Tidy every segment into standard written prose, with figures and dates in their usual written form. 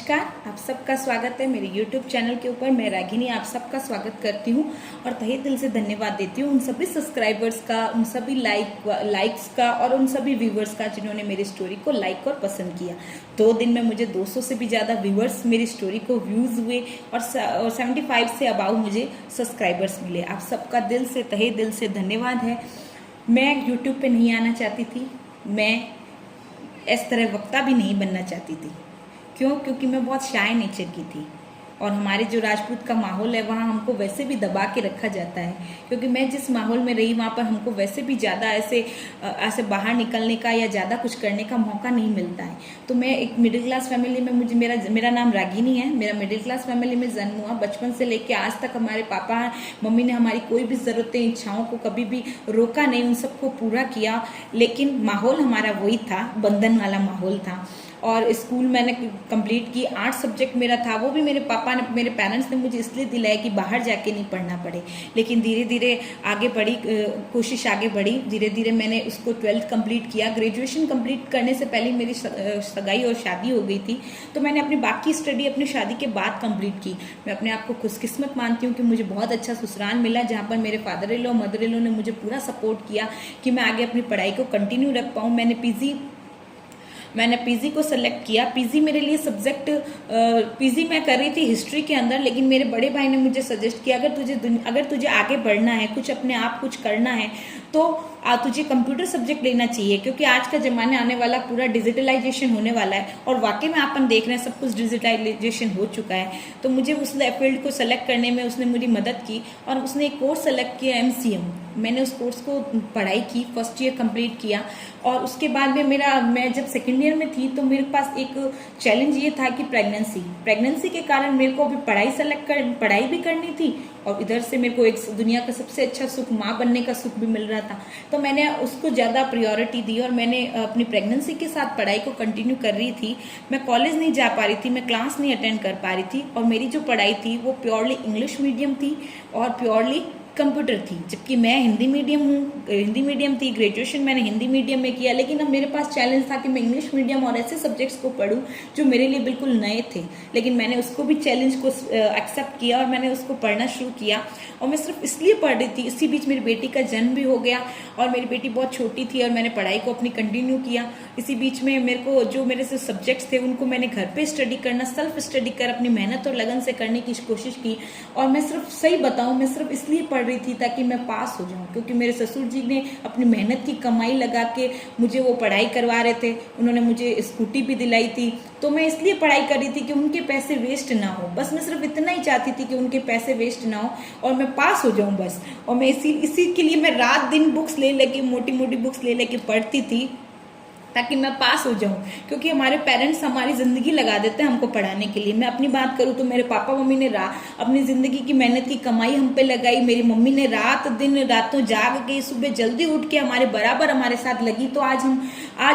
नमस्कार, आप सबका स्वागत है मेरे YouTube चैनल के ऊपर। मैं रागिनी आप सबका स्वागत करती हूँ और तहे दिल से धन्यवाद देती हूँ उन सभी सब्सक्राइबर्स का, उन सभी लाइक्स का और उन सभी व्यूवर्स का जिन्होंने मेरी स्टोरी को लाइक और पसंद किया। 2 दिन में मुझे 200 से भी ज़्यादा व्यूवर्स मेरी स्टोरी को व्यूज़ हुए और 75 से अबाउ मुझे सब्सक्राइबर्स मिले। आप सबका दिल से तहे दिल से धन्यवाद है। मैं YouTube पे नहीं आना चाहती थी, मैं इस तरह वक्ता भी नहीं बनना चाहती थी। क्यों? क्योंकि मैं बहुत शाय नेचर की थी और हमारे जो राजपूत का माहौल है वहाँ हमको वैसे भी दबा के रखा जाता है। क्योंकि मैं जिस माहौल में रही वहाँ पर हमको वैसे भी ज़्यादा ऐसे बाहर निकलने का या ज़्यादा कुछ करने का मौका नहीं मिलता है। तो मैं एक मिडिल क्लास फैमिली में मेरा नाम रागिनी है, मेरा मिडिल क्लास फैमिली में जन्म हुआ। बचपन से लेके आज तक हमारे पापा मम्मी ने हमारी कोई भी ज़रूरतें, इच्छाओं को कभी भी रोका नहीं, उन सबको पूरा किया। लेकिन माहौल हमारा वही था, बंधन वाला माहौल था। और स्कूल मैंने कंप्लीट की, 8 सब्जेक्ट मेरा था, वो भी मेरे पेरेंट्स ने मुझे इसलिए दिलाया कि बाहर जाके नहीं पढ़ना पड़े। लेकिन धीरे धीरे आगे बढ़ी, कोशिश आगे बढ़ी। धीरे धीरे मैंने उसको 12th कंप्लीट किया। ग्रेजुएशन कंप्लीट करने से पहले मेरी सगाई और शादी हो गई थी, तो मैंने अपनी बाकी स्टडी अपनी शादी के बाद कंप्लीट की। मैं अपने आप को खुशकिस्मत मानती हूँ कि मुझे बहुत अच्छा ससुराल मिला, जहाँ पर मेरे father in law mother in law ने मुझे पूरा सपोर्ट किया कि मैं आगे अपनी पढ़ाई को कंटिन्यू रख पाऊँ। मैंने पीजी को सेलेक्ट किया। पीजी मेरे लिए सब्जेक्ट, पीजी मैं कर रही थी हिस्ट्री के अंदर, लेकिन मेरे बड़े भाई ने मुझे सजेस्ट किया अगर तुझे आगे बढ़ना है, कुछ अपने आप कुछ करना है, तो तुझे कंप्यूटर सब्जेक्ट लेना चाहिए। क्योंकि आज का जमाना आने वाला पूरा डिजिटलाइजेशन होने वाला है और वाकई में अपन देख रहे हैं सब कुछ डिजिटलाइजेशन हो चुका है। तो मुझे उस फील्ड को सेलेक्ट करने में उसने मेरी मदद की और उसने एक कोर्स सेलेक्ट किया, MCM। मैंने उस कोर्स को पढ़ाई की, फर्स्ट ईयर कंप्लीट किया। और उसके बाद में मैं जब सेकेंड ईयर में थी तो मेरे पास एक चैलेंज ये था कि प्रेगनेंसी के कारण मेरे को अभी पढ़ाई भी करनी थी और इधर से मेरे को एक दुनिया का सबसे अच्छा सुख, माँ बनने का सुख भी मिल रहा था। तो मैंने उसको ज़्यादा प्रायोरिटी दी और मैंने अपनी प्रेगनेंसी के साथ पढ़ाई को कंटिन्यू कर रही थी। मैं कॉलेज नहीं जा पा रही थी, मैं क्लास नहीं अटेंड कर पा रही थी और मेरी जो पढ़ाई थी वो प्योरली इंग्लिश मीडियम थी और प्योरली कंप्यूटर थी। जबकि मैं हिंदी मीडियम थी, ग्रेजुएशन मैंने हिंदी मीडियम में किया। लेकिन अब मेरे पास चैलेंज था कि मैं इंग्लिश मीडियम और ऐसे सब्जेक्ट्स को पढूं जो मेरे लिए बिल्कुल नए थे। लेकिन मैंने उसको भी चैलेंज को एक्सेप्ट किया और मैंने उसको पढ़ना शुरू किया। और मैं सिर्फ इसलिए पढ़ रही थी, इसी बीच मेरी बेटी का जन्म भी हो गया और मेरी बेटी बहुत छोटी थी और मैंने पढ़ाई को अपनी कंटिन्यू किया। इसी बीच में मेरे से सब्जेक्ट्स थे उनको मैंने घर पे स्टडी करना, सेल्फ स्टडी कर अपनी मेहनत और लगन से करने की कोशिश की। और मैं सिर्फ सही बताऊं, मैं सिर्फ इसलिए पढ़ रही थी ताकि मैं पास हो जाऊं। क्योंकि मेरे ससुर जी ने अपनी मेहनत की कमाई लगा के मुझे वो पढ़ाई करवा रहे थे, उन्होंने मुझे स्कूटी भी दिलाई थी। तो मैं इसलिए पढ़ाई कर रही थी कि उनके पैसे वेस्ट ना हो, बस मैं सिर्फ इतना ही चाहती थी कि उनके पैसे वेस्ट ना हो और मैं पास हो जाऊं बस। और मैं इसी के लिए मैं रात दिन बुक्स ले लेके, मोटी मोटी बुक्स ले लेके पढ़ती थी ताकि मैं पास हो जाऊं। क्योंकि हमारे पेरेंट्स हमारी जिंदगी लगा देते हैं हमको पढ़ाने के लिए। मैं अपनी बात करूं तो मेरे पापा मम्मी ने अपनी जिंदगी की मेहनत की कमाई हम पे लगाई। मेरी मम्मी ने रातों जाग के सुबह जल्दी उठ के हमारे साथ लगी। तो आज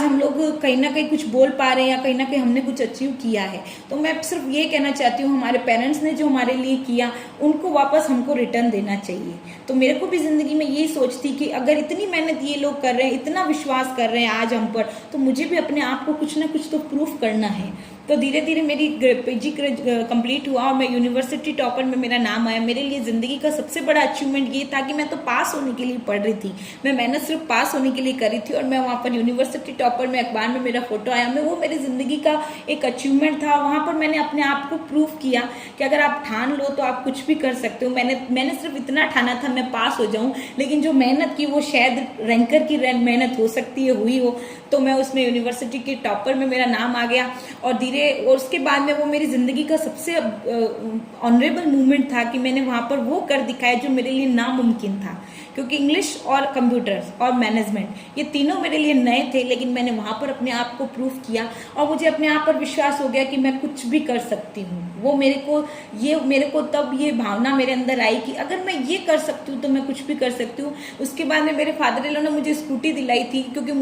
हम लोग कहीं ना कहीं कुछ बोल पा रहे हैं या कहीं ना कहीं हमने कुछ अचीव किया है। तो मैं सिर्फ ये कहना चाहती हूँ, हमारे पेरेंट्स ने जो हमारे लिए किया उनको वापस हमको रिटर्न देना चाहिए। तो मेरे को भी जिंदगी में यही सोच थी कि अगर इतनी मेहनत ये लोग कर रहे हैं, इतना विश्वास कर रहे हैं आज हम पर, तो मुझे भी अपने आप को कुछ ना कुछ तो प्रूफ करना है। तो धीरे धीरे मेरी पीजी कंप्लीट हुआ और मैं यूनिवर्सिटी टॉपर में मेरा नाम आया। मेरे लिए ज़िंदगी का सबसे बड़ा अचीवमेंट ये था कि मैं तो पास होने के लिए पढ़ रही थी, मैं मेहनत सिर्फ पास होने के लिए कर रही थी और मैं वहाँ पर यूनिवर्सिटी टॉपर में अखबार में मेरा फोटो आया। वो मेरी ज़िंदगी का एक अचीवमेंट था। वहाँ पर मैंने अपने आप को प्रूफ किया कि अगर आप ठान लो तो आप कुछ भी कर सकते हो। मैंने सिर्फ इतना ठाना था मैं पास हो जाऊँ, लेकिन जो मेहनत की वो शायद रैंकर की मेहनत हो सकती है, हुई हो। तो मैं उसमें यूनिवर्सिटी के टॉपर में मेरा नाम आ गया और उसके बाद में वो मेरी जिंदगी का सबसे ऑनरेबल मूवमेंट था कि मैंने वहां पर वो कर दिखाया जो मेरे लिए नामुमकिन था। क्योंकि इंग्लिश और कंप्यूटर और मैनेजमेंट ये तीनों मेरे लिए नए थे, लेकिन मैंने वहां पर अपने आप को प्रूफ किया और मुझे अपने आप पर विश्वास हो गया कि मैं कुछ भी कर सकती हूँ। वो मेरे को तब ये भावना मेरे अंदर आई कि अगर मैं ये कर सकती हूँ तो मैं कुछ भी कर सकती हूँ। उसके बाद में मेरे फादर इन लॉ ने मुझे स्कूटी दिलाई थी, क्योंकि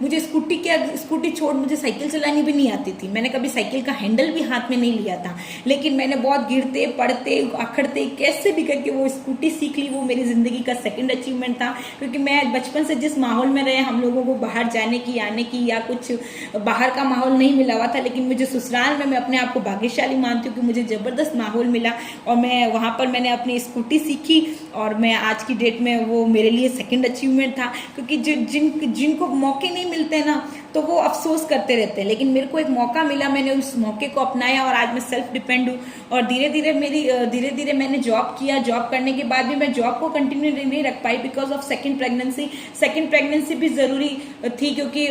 मुझे स्कूटी छोड़ मुझे साइकिल चलानी भी नहीं आती थी। मैंने कभी साइकिल का हैंडल भी हाथ में नहीं लिया था, लेकिन मैंने बहुत गिरते पड़ते अखड़ते कैसे भी करके वो स्कूटी सीख ली। वो मेरी जिंदगी का का सेकंड अचीवमेंट था, क्योंकि मैं बचपन से जिस माहौल में रहे, हम लोगों को बाहर जाने की, आने की या कुछ बाहर का माहौल नहीं मिला हुआ था, लेकिन मुझे ससुराल में मैं अपने आप को भाग्यशाली मानती हूँ कि मुझे ज़बरदस्त माहौल मिला और मैं वहाँ पर मैंने अपनी स्कूटी सीखी और मैं आज की डेट में वो मेरे लिए सेकंड अचीवमेंट था। क्योंकि जिनको मौके नहीं मिलते ना तो वो अफसोस करते रहते हैं, लेकिन मेरे को एक मौका मिला, मैंने उस मौके को अपनाया और आज मैं सेल्फ डिपेंड हूँ। और धीरे धीरे मैंने जॉब किया। जॉब करने के बाद भी मैं जॉब को कंटिन्यू नहीं रख पाई because of second pregnancy. Second pregnancy भी ज़रूरी थी, क्योंकि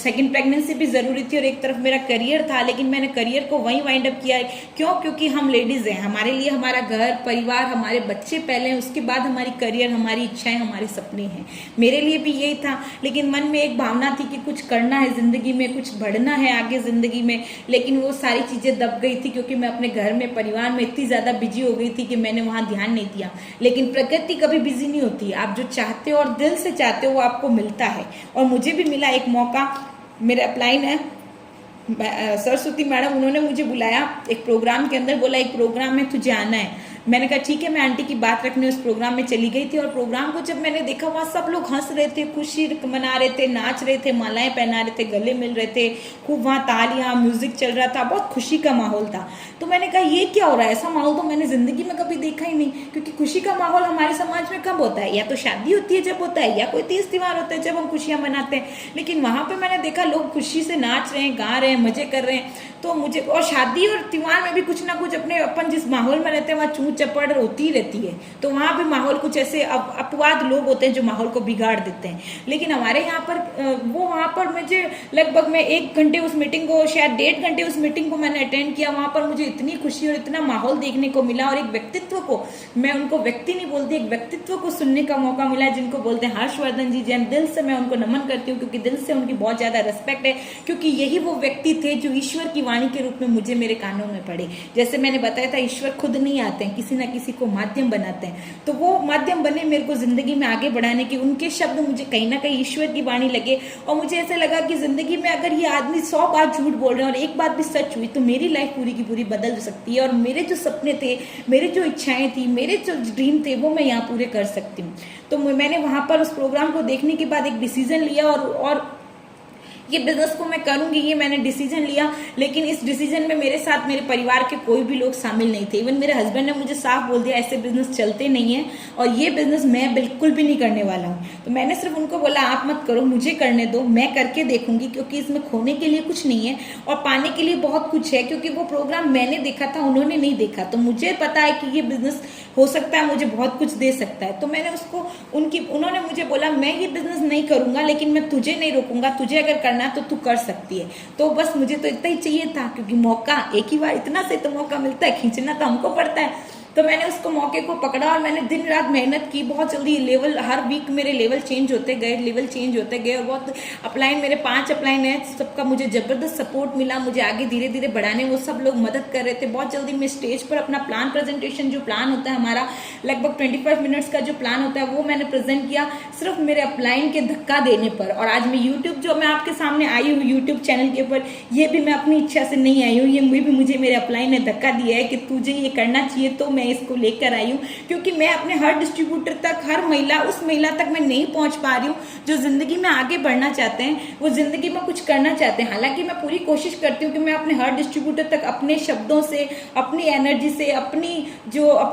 सेकंड प्रेगनेंसी भी ज़रूरी थी और एक तरफ मेरा करियर था, लेकिन मैंने करियर को वहीं वाइंड अप किया। क्यों? क्योंकि हम लेडीज़ हैं, हमारे लिए हमारा घर परिवार, हमारे बच्चे पहले हैं, उसके बाद हमारी करियर, हमारी इच्छाएं, हमारे सपने हैं। मेरे लिए भी यही था, लेकिन मन में एक भावना थी कि कुछ करना है जिंदगी में, कुछ बढ़ना है आगे जिंदगी में, लेकिन वो सारी चीजें दब गई थी क्योंकि मैं अपने घर में, परिवार में इतनी ज्यादा बिजी हो गई थी कि मैंने वहां ध्यान नहीं दिया। लेकिन प्रकृति कभी बिजी नहीं होती, आप जो चाहते हो और दिल से चाहते हो वो आपको मिलता है। और मुझे भी मिला एक मौका, मेरा अपलाइन है सरस्वती मैडम, उन्होंने मुझे बुलाया एक प्रोग्राम के अंदर, बोला एक प्रोग्राम में तुझे आना है। मैंने कहा ठीक है, मैं आंटी की बात रखने उस प्रोग्राम में चली गई थी। और प्रोग्राम को जब मैंने देखा, वहाँ सब लोग हंस रहे थे, खुशी मना रहे थे, नाच रहे थे, मालाएं पहना रहे थे, गले मिल रहे थे, खूब वहाँ तालियां, म्यूजिक चल रहा था, बहुत खुशी का माहौल था। तो मैंने कहा ये क्या हो रहा है, ऐसा माहौल तो मैंने जिंदगी में कभी देखा ही नहीं। क्योंकि खुशी का माहौल हमारे समाज में कब होता है, या तो शादी होती है जब होता है, या कोई तीज त्योहार होता है जब हम खुशियां मनाते हैं। लेकिन वहां पे मैंने देखा लोग खुशी से नाच रहे हैं, गा रहे हैं, मजे कर रहे हैं। तो मुझे, और शादी और त्योहार में भी कुछ ना कुछ अपने, अपन जिस माहौल में रहते हैं वहाँ चूँ चपड़ होती रहती है। तो वहाँ भी माहौल कुछ ऐसे अपवाद लोग होते हैं जो माहौल को बिगाड़ देते हैं। लेकिन हमारे यहाँ पर वो, वहाँ पर मुझे लगभग, मैं 1 घंटे उस मीटिंग को, शायद 1.5 घंटे उस मीटिंग को मैंने अटेंड किया। वहाँ पर मुझे इतनी खुशी और इतना माहौल देखने को मिला, और एक व्यक्तित्व को, मैं उनको व्यक्ति नहीं बोलती, एक व्यक्तित्व को सुनने का मौका मिला जिनको बोलते हैं हर्षवर्धन जी। जैन दिल से मैं उनको नमन करती हूँ, क्योंकि दिल से उनकी बहुत ज्यादा रिस्पेक्ट है, क्योंकि यही वो व्यक्ति थे जो ईश्वर की वाणी के रूप में मुझे मेरे कानों में पड़े। जैसे मैंने बताया था, ईश्वर खुद नहीं आते हैं, किसी ना किसी को माध्यम बनाते हैं। तो वो माध्यम बने मेरे को जिंदगी में आगे बढ़ाने की। उनके शब्द मुझे कहीं ना कहीं ईश्वर की वाणी लगे, और मुझे ऐसा लगा कि जिंदगी में अगर ये आदमी 100 बार झूठ बोल रहे हैं और एक बात भी सच हुई, तो मेरी लाइफ पूरी की पूरी बदल सकती है। और मेरे जो सपने थे, मेरे जो इच्छाएं थी, मेरे जो ड्रीम थे, वो मैं यहाँ पूरे कर सकती हूँ। तो मैंने वहां पर उस प्रोग्राम को देखने के बाद एक डिसीजन लिया, और ये बिजनेस को मैं करूंगी, ये मैंने डिसीजन लिया। लेकिन इस डिसीजन में मेरे साथ मेरे परिवार के कोई भी लोग शामिल नहीं थे। इवन मेरे हस्बैंड ने मुझे साफ बोल दिया, ऐसे बिजनेस चलते नहीं है और ये बिजनेस मैं बिल्कुल भी नहीं करने वाला हूँ। तो मैंने सिर्फ उनको बोला, आप मत करो, मुझे करने दो, मैं करके देखूंगी, क्योंकि इसमें खोने के लिए कुछ नहीं है और पाने के लिए बहुत कुछ है। क्योंकि वो प्रोग्राम मैंने देखा था, उन्होंने नहीं देखा, तो मुझे पता है कि ये बिजनेस हो सकता है, मुझे बहुत कुछ दे सकता है। तो मैंने उसको, उन्होंने मुझे बोला, मैं ये बिजनेस नहीं करूंगा, लेकिन मैं तुझे नहीं रोकूंगा, तुझे अगर करना है तो तू कर सकती है। तो बस मुझे तो इतना ही चाहिए था, क्योंकि मौका एक ही बार, इतना से तो मौका मिलता है, खींचना तो हमको पड़ता है। तो मैंने उसको मौके को पकड़ा और मैंने दिन रात मेहनत की। बहुत जल्दी लेवल, हर वीक मेरे लेवल चेंज होते गए और बहुत अपलाइन, मेरे 5 अपलाइन है, सबका मुझे जबरदस्त सपोर्ट मिला, मुझे आगे धीरे धीरे बढ़ाने वो सब लोग मदद कर रहे थे। बहुत जल्दी मैं स्टेज पर अपना प्लान प्रेजेंटेशन, जो प्लान होता है हमारा लगभग 25 मिनट्स का जो प्लान होता है, वो मैंने प्रेजेंट किया सिर्फ मेरे अपलाइन के धक्का देने पर। और आज मैं यूट्यूब, जो मैं आपके सामने आई हूँ यूट्यूब चैनल के ऊपर, ये भी मैं अपनी इच्छा से नहीं आई हूँ, ये भी मुझे मेरे अपलाइन ने धक्का दिया है कि तुझे ये करना चाहिए, तो मैं इसको लेकर आई हूँ। क्योंकि मैं अपने हर डिस्ट्रीब्यूटर तक, हर महिला, उस महिला तक मैं नहीं पहुंच पा रही हूँ जो जिंदगी में आगे बढ़ना चाहते हैं, वो जिंदगी में कुछ करना चाहते हैं। हालांकि मैं पूरी कोशिश करती हूँ कि मैं अपने हर डिस्ट्रीब्यूटर तक अपने शब्दों से, अपनी एनर्जी से,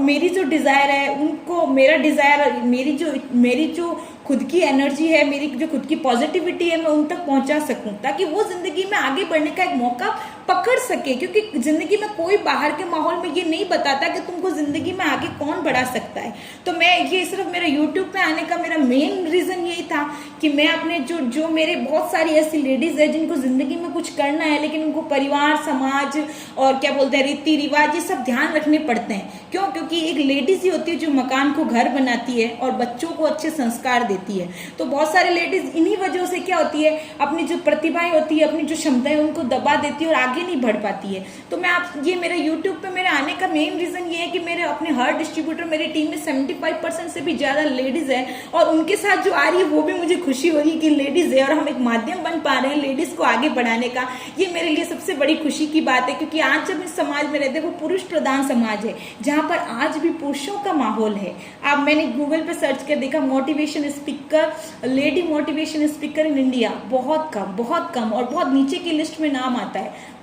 मेरी जो डिजायर है उनको, मेरा डिजायर, मेरी जो खुद की एनर्जी है, मेरी जो खुद की पॉजिटिविटी है, मैं उन तक पहुंचा सकूं, ताकि वो जिंदगी में आगे बढ़ने का एक मौका पकड़ सके। क्योंकि जिंदगी में कोई बाहर के माहौल में ये नहीं बताता कि तुमको जिंदगी में आगे कौन बढ़ा सकता है। तो मैं, ये सिर्फ मेरा यूट्यूब पे आने का मेरा मेन रीजन यही था कि मैं अपने जो मेरे बहुत सारी ऐसी लेडीज है जिनको जिंदगी में कुछ करना है, लेकिन उनको परिवार, समाज और क्या बोलते हैं, रीति रिवाज, ये सब ध्यान रखने पड़ते हैं। क्यों? क्योंकि एक लेडीज ही होती है जो मकान को घर बनाती है और बच्चों को अच्छे संस्कार देती है। तो बहुत सारे लेडीज इन्हीं वजहों से क्या होती है, अपनी जो प्रतिभाएं होती है, अपनी जो क्षमताएं, उनको दबा देती है और आगे आगे नहीं बढ़ पाती है। तो मैं ये मेरा यूट्यूब पे मेरे आने का मेन रीजन ये है कि मेरे अपने हर डिस्ट्रीब्यूटर, मेरी टीम में 75% से भी ज्यादा लेडीज है, और उनके साथ जो आ रही है वो भी मुझे खुशी हो रही है कि लेडीज है और हम एक माध्यम बन पा रहे हैं लेडीज को आगे बढ़ाने का। ये मेरे लिए सबसे बड़ी खुशी की बात है, क्योंकि आज जब इस समाज में रहते हैं वो पुरुष प्रधान समाज है, जहां पर आज भी पुरुषों का माहौल है। अब मैंने गूगल पे सर्च कर देखा, motivation speaker, lady motivation speaker in India बहुत कम और बहुत नीचे की लिस्ट में नाम आता है।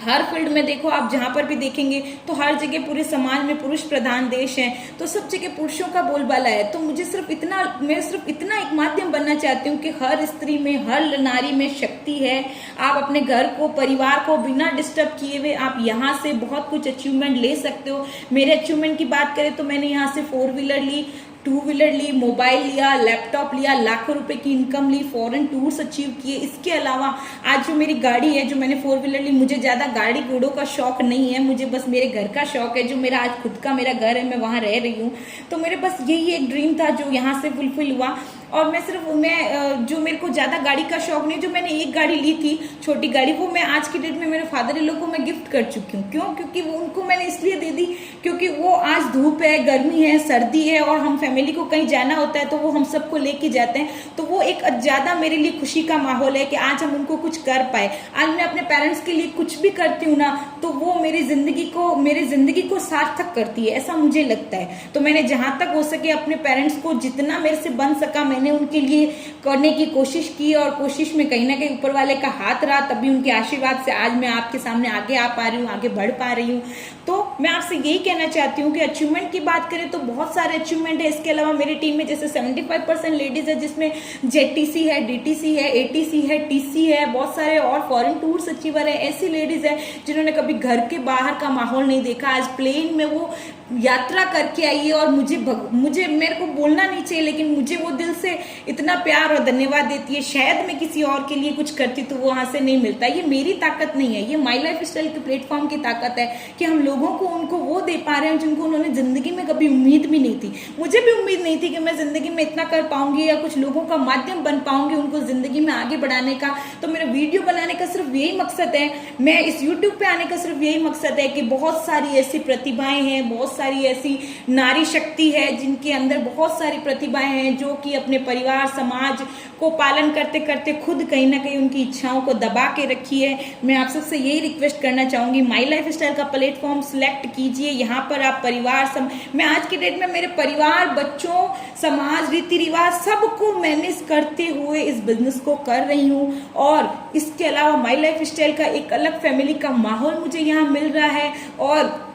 हर फील्ड में देखो आप, जहां पर भी देखेंगे तो हर जगह पूरे समाज में पुरुष प्रधान देश है, तो सब जगह पुरुषों का बोलबाला है। तो मैं सिर्फ इतना एक माध्यम बनना चाहती हूँ कि हर स्त्री में, हर नारी में शक्ति है। आप अपने घर को, परिवार को बिना डिस्टर्ब किए हुए आप यहाँ से बहुत कुछ अचीवमेंट ले सकते हो। मेरे अचीवमेंट की बात करें तो मैंने यहाँ से 4 व्हीलर ली, 2 व्हीलर ली, मोबाइल लिया, लैपटॉप लिया, लाखों रुपए की इनकम ली, फॉरेन टूर्स अचीव किए। इसके अलावा आज जो मेरी गाड़ी है, जो मैंने 4 व्हीलर ली, मुझे ज्यादा गाड़ी घोड़ों का शौक नहीं है, मुझे बस मेरे घर का शौक है। जो मेरा आज खुद का मेरा घर है, मैं वहां रह रही हूँ, तो मेरे बस यही एक ड्रीम था जो यहाँ से फुलफिल हुआ। और मैं जो मेरे को ज्यादा गाड़ी का शौक नहीं, जो मैंने एक गाड़ी ली थी छोटी गाड़ी, वो मैं आज की डेट में मेरे फादर इन लोग को मैं गिफ्ट कर चुकी हूँ। क्यों? क्योंकि वो उनको मैंने इसलिए दे दी क्योंकि वो आज धूप है, गर्मी है, सर्दी है और हम फैमिली को कहीं जाना होता है तो वो हम सबको लेके जाते हैं। तो वो एक ज्यादा मेरे लिए खुशी का माहौल है कि आज हम उनको कुछ कर पाए। आज मैं अपने पेरेंट्स के लिए कुछ भी करती हूँ ना, तो वो मेरी जिंदगी को सार्थक करती है, ऐसा मुझे लगता है। तो मैंने जहां तक हो सके अपने पेरेंट्स को जितना मेरे से बन सका मैंने उनके लिए करने की कोशिश की, और कोशिश में कहीं ना कहीं ऊपर वाले का हाथ रहा, तभी उनके आशीर्वाद से आज मैं आपके सामने आगे आ पा रही हूँ, आगे बढ़ पा रही हूँ। तो मैं आपसे यही कहना चाहती हूँ कि अचीवमेंट की बात करें तो बहुत सारे अचीवमेंट है। इसके अलावा मेरी टीम में जैसे 75% लेडीज है, जिसमें जेटीसी है, डीटीसी है, एटीसी है, टीसी है, बहुत सारे और फॉरेन टूर्स अचीवर है। ऐसी लेडीज है जिन्होंने कभी घर के बाहर का माहौल नहीं देखा, आज प्लेन में वो यात्रा करके आई है, और मुझे मेरे को बोलना नहीं चाहिए लेकिन मुझे वो दिल से इतना प्यार और धन्यवाद देती है। शायद मैं किसी और के लिए कुछ करती तो वो वहां से नहीं मिलता। ये मेरी ताकत नहीं है, ये माई लाइफ स्टाइल के प्लेटफॉर्म की ताकत है कि हम लोगों को उनको वो दे पा रहे हैं जिनको उन्होंने जिंदगी में कभी उम्मीद भी नहीं थी। मुझे भी उम्मीद नहीं थी कि मैं जिंदगी में इतना कर पाऊंगी या कुछ लोगों का माध्यम बन पाऊंगी उनको जिंदगी में आगे बढ़ाने का। तो मेरा वीडियो बनाने का सिर्फ यही मकसद है, मैं इस यूट्यूब पे आने का सिर्फ यही मकसद है कि बहुत सारी ऐसी प्रतिभाएं हैं, बहुत सारी ऐसी नारी शक्ति है जिनके अंदर बहुत सारी प्रतिभाएं हैं, जो कि अपने परिवार समाज को पालन करते करते खुद कहीं ना कहीं उनकी इच्छाओं को दबा के रखी है। मैं आप सबसे यही रिक्वेस्ट करना चाहूंगी, माई लाइफ स्टाइल का प्लेटफॉर्म सिलेक्ट कीजिए। यहाँ पर आप परिवार मैं आज के डेट में मेरे परिवार, बच्चों, समाज, रीति रिवाज सबको मैनेज करते हुए इस बिजनेस को कर रही हूँ। और इसके अलावा माई लाइफ स्टाइल का एक अलग फैमिली का माहौल मुझे यहाँ मिल रहा है, और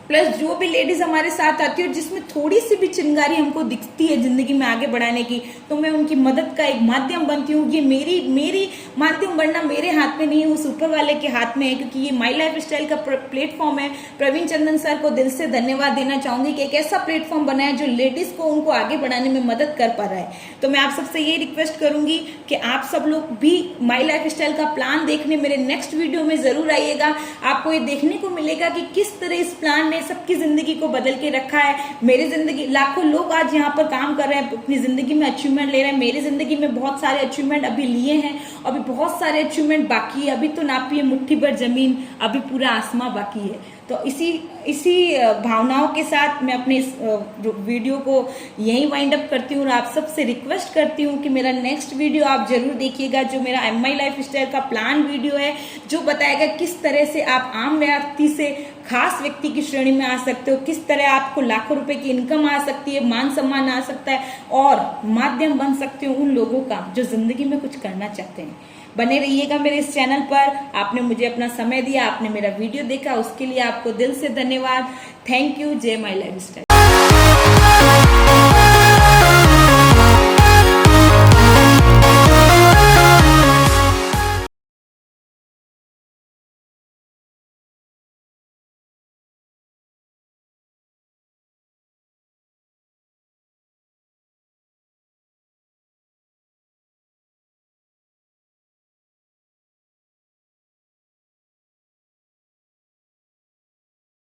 प्लस जो भी लेडीज हमारे साथ आती है और जिसमें थोड़ी सी भी चिंगारी हमको दिखती है जिंदगी में आगे बढ़ाने की, तो मैं उनकी मदद का एक माध्यम बनती हूँ। ये मेरी माध्यम बनना मेरे हाथ में नहीं है, उस ऊपर वाले के हाथ में है, क्योंकि ये माई लाइफ स्टाइल का प्लेटफॉर्म है। प्रवीण चंदन सर को दिल से धन्यवाद देना चाहूंगी कि एक ऐसा प्लेटफॉर्म बनाया जो लेडीज को उनको आगे बढ़ाने में मदद कर पा रहा है। तो मैं आप सबसे ये रिक्वेस्ट करूंगी कि आप सब लोग भी माई लाइफ स्टाइल का प्लान देखने मेरे नेक्स्ट वीडियो में जरूर आइएगा। आपको ये देखने को मिलेगा कि किस तरह इस प्लान ने सबकी जिंदगी को बदल के रखा है। मेरी जिंदगी, लाखों लोग आज यहाँ पर काम कर रहे हैं, अपनी जिंदगी में अचीवमेंट ले रहे हैं। मेरी जिंदगी में बहुत सारे अचीवमेंट अभी लिए हैं, अभी बहुत सारे अचीवमेंट बाकी है। अभी तो नापिए मुट्ठी भर जमीन, अभी पूरा आसमां बाकी है। तो इसी भावनाओं के साथ मैं अपने इस वीडियो को यही वाइंड अप करती हूँ, और आप सबसे रिक्वेस्ट करती हूँ कि मेरा नेक्स्ट वीडियो आप जरूर देखिएगा, जो मेरा एमआई लाइफ स्टाइल का प्लान वीडियो है, जो बताएगा किस तरह से आप आम व्यक्ति से खास व्यक्ति की श्रेणी में आ सकते हो, किस तरह आपको लाखों रुपए की इनकम आ सकती है, मान सम्मान आ सकता है, और माध्यम बन सकते हो उन लोगों का जो जिंदगी में कुछ करना चाहते हैं। बने रहिएगा मेरे इस चैनल पर। आपने मुझे अपना समय दिया, आपने मेरा वीडियो देखा, उसके लिए आपको दिल से धन्यवाद। Thank you. जय माई लाइफ स्टाइल।